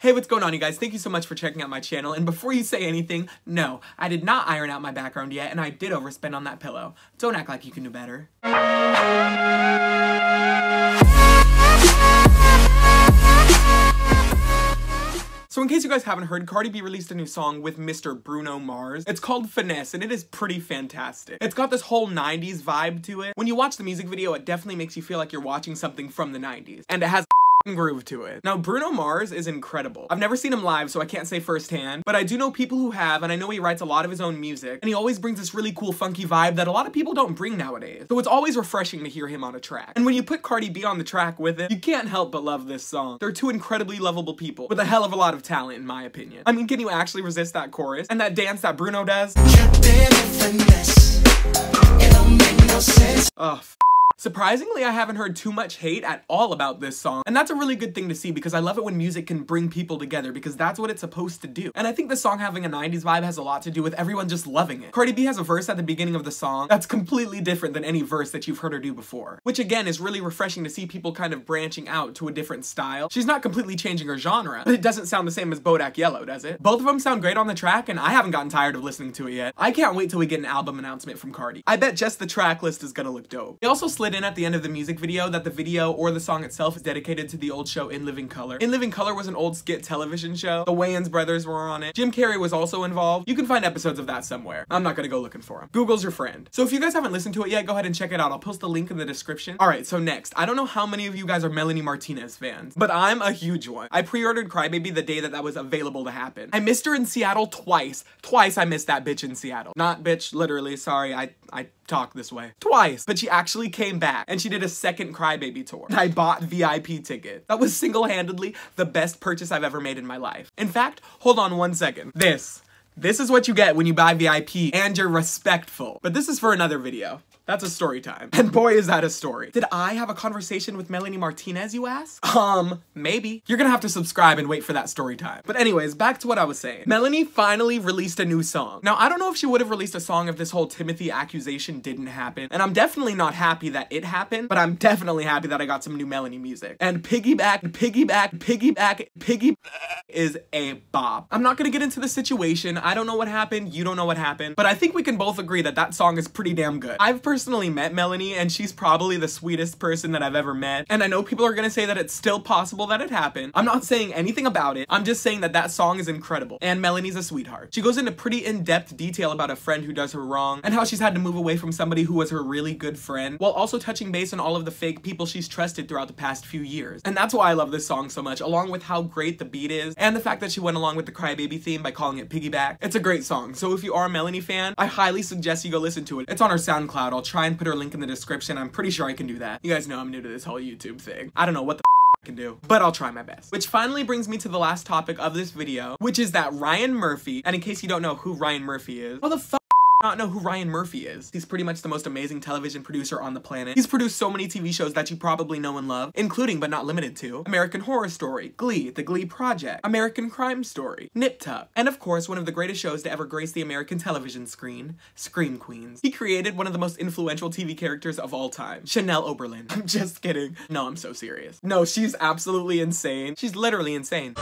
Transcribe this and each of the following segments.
Hey, what's going on, you guys? Thank you so much for checking out my channel, and before you say anything, no, I did not iron out my background yet, and I did overspend on that pillow. Don't act like you can do better. So in case you guys haven't heard, Cardi B released a new song with Mr. Bruno Mars. It's called Finesse, and it is pretty fantastic. It's got this whole 90s vibe to it. When you watch the music video, it definitely makes you feel like you're watching something from the 90s, and it has groove to it. Now, Bruno Mars is incredible. I've never seen him live, so I can't say firsthand, but I do know people who have, and I know he writes a lot of his own music, and he always brings this really cool, funky vibe that a lot of people don't bring nowadays. So it's always refreshing to hear him on a track. And when you put Cardi B on the track with it, you can't help but love this song. They're two incredibly lovable people with a hell of a lot of talent, in my opinion. I mean, can you actually resist that chorus? And that dance that Bruno does? It don't make no sense. Ugh. Surprisingly, I haven't heard too much hate at all about this song, and that's a really good thing to see because I love it when music can bring people together because that's what it's supposed to do. And I think the song having a 90s vibe has a lot to do with everyone just loving it. Cardi B has a verse at the beginning of the song that's completely different than any verse that you've heard her do before, which again is really refreshing to see people kind of branching out to a different style. She's not completely changing her genre, but it doesn't sound the same as Bodak Yellow, does it? Both of them sound great on the track, and I haven't gotten tired of listening to it yet. I can't wait till we get an album announcement from Cardi. I bet just the track list is gonna look dope. They also slid in at the end of the music video that the video or the song itself is dedicated to the old show In Living Color. In Living Color was an old skit television show. The Wayans brothers were on it. Jim Carrey was also involved. You can find episodes of that somewhere. I'm not gonna go looking for them. Google's your friend. So if you guys haven't listened to it yet, go ahead and check it out. I'll post the link in the description. Alright, so next. I don't know how many of you guys are Melanie Martinez fans, but I'm a huge one. I pre-ordered Crybaby the day that was available to happen. I missed her in Seattle twice. Twice I missed that bitch in Seattle. Not bitch, literally, sorry, I talk this way. Twice. But she actually came back, and she did a second Crybaby tour. I bought VIP tickets. That was single-handedly the best purchase I've ever made in my life. In fact, hold on one second. This is what you get when you buy VIP, and you're respectful. But this is for another video. That's a story time. And boy, is that a story. Did I have a conversation with Melanie Martinez, you ask? Maybe. You're gonna have to subscribe and wait for that story time. But anyways, back to what I was saying. Melanie finally released a new song. Now, I don't know if she would have released a song if this whole Timothy accusation didn't happen. And I'm definitely not happy that it happened, but I'm definitely happy that I got some new Melanie music. And Piggyback is a bop. I'm not gonna get into the situation. I don't know what happened. You don't know what happened. But I think we can both agree that that song is pretty damn good. I've personally met Melanie, and she's probably the sweetest person that I've ever met. And I know people are gonna say that it's still possible that it happened. I'm not saying anything about it. I'm just saying that that song is incredible. And Melanie's a sweetheart. She goes into pretty in-depth detail about a friend who does her wrong, and how she's had to move away from somebody who was her really good friend, while also touching base on all of the fake people she's trusted throughout the past few years. And that's why I love this song so much, along with how great the beat is, and the fact that she went along with the Crybaby theme by calling it Piggyback. It's a great song. So if you are a Melanie fan, I highly suggest you go listen to it. It's on her SoundCloud. I'll try and put her link in the description. I'm pretty sure I can do that. You guys know I'm new to this whole YouTube thing. I don't know what the I can do, but I'll try my best. Which finally brings me to the last topic of this video, which is that Ryan Murphy, and in case you don't know who Ryan Murphy is, how the fuck not know who Ryan Murphy is? He's pretty much the most amazing television producer on the planet. He's produced so many TV shows that you probably know and love, including but not limited to American Horror Story, Glee, The Glee Project, American Crime Story, Nip Tuck, and of course one of the greatest shows to ever grace the American television screen, Scream Queens. He created one of the most influential TV characters of all time, Chanel Oberlin. I'm just kidding. No, I'm so serious. No, she's absolutely insane. She's literally insane.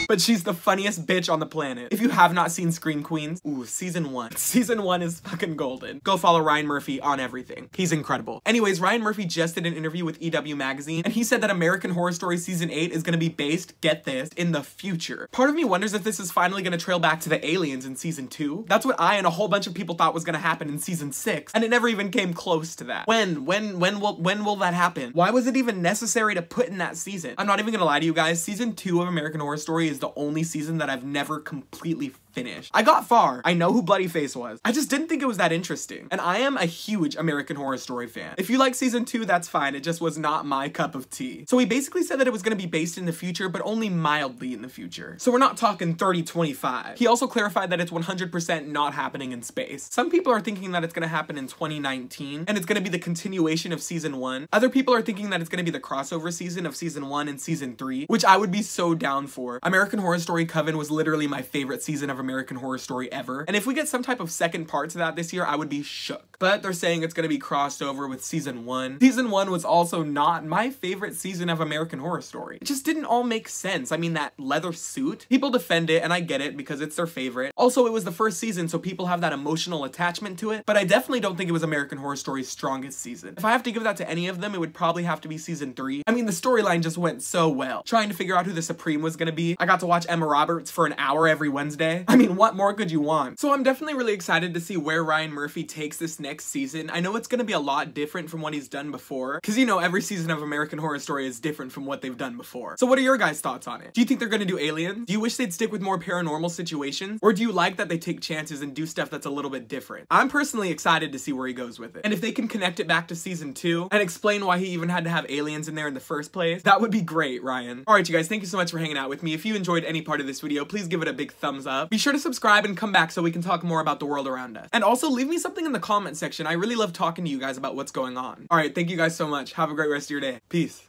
But she's the funniest bitch on the planet. If you have not seen Scream Queens, ooh, season 1. Season 1 is fucking golden. Go follow Ryan Murphy on everything. He's incredible. Anyways, Ryan Murphy just did an interview with EW Magazine, and he said that American Horror Story Season 8 is gonna be based, get this, in the future. Part of me wonders if this is finally gonna trail back to the aliens in Season 2. That's what I and a whole bunch of people thought was gonna happen in Season 6, and it never even came close to that. When will that happen? Why was it even necessary to put in that season? I'm not even gonna lie to you guys, Season 2 of American Horror Story is the only season that I've never completely finished. I got far. I know who Bloodyface was. I just didn't think it was that interesting. And I am a huge American Horror Story fan. If you like Season 2, that's fine. It just was not my cup of tea. So he basically said that it was gonna be based in the future, but only mildly in the future. So we're not talking 3025. He also clarified that it's 100% not happening in space. Some people are thinking that it's gonna happen in 2019, and it's gonna be the continuation of Season 1. Other people are thinking that it's gonna be the crossover season of Season 1 and Season 3, which I would be so down for. American Horror Story Coven was literally my favorite season of American Horror Story ever. And if we get some type of second part to that this year, I would be shook. But they're saying it's gonna be crossed over with season 1. Season 1 was also not my favorite season of American Horror Story. It just didn't all make sense. I mean, that leather suit, people defend it and I get it because it's their favorite. Also, it was the first season, so people have that emotional attachment to it, but I definitely don't think it was American Horror Story's strongest season. If I have to give that to any of them, it would probably have to be season 3. I mean, the storyline just went so well. Trying to figure out who the Supreme was gonna be. I got to watch Emma Roberts for an hour every Wednesday. I mean, what more could you want? So I'm definitely really excited to see where Ryan Murphy takes this next season. I know it's gonna be a lot different from what he's done before, because you know, every season of American Horror Story is different from what they've done before. So what are your guys' thoughts on it? Do you think they're gonna do aliens? Do you wish they'd stick with more paranormal situations? Or do you like that they take chances and do stuff that's a little bit different? I'm personally excited to see where he goes with it. And if they can connect it back to season 2 and explain why he even had to have aliens in there in the first place, that would be great, Ryan. Alright, you guys, thank you so much for hanging out with me. If you enjoyed any part of this video, please give it a big thumbs up. Be sure to subscribe and come back so we can talk more about the world around us. And also leave me something in the comment section. I really love talking to you guys about what's going on. Alright, thank you guys so much. Have a great rest of your day. Peace.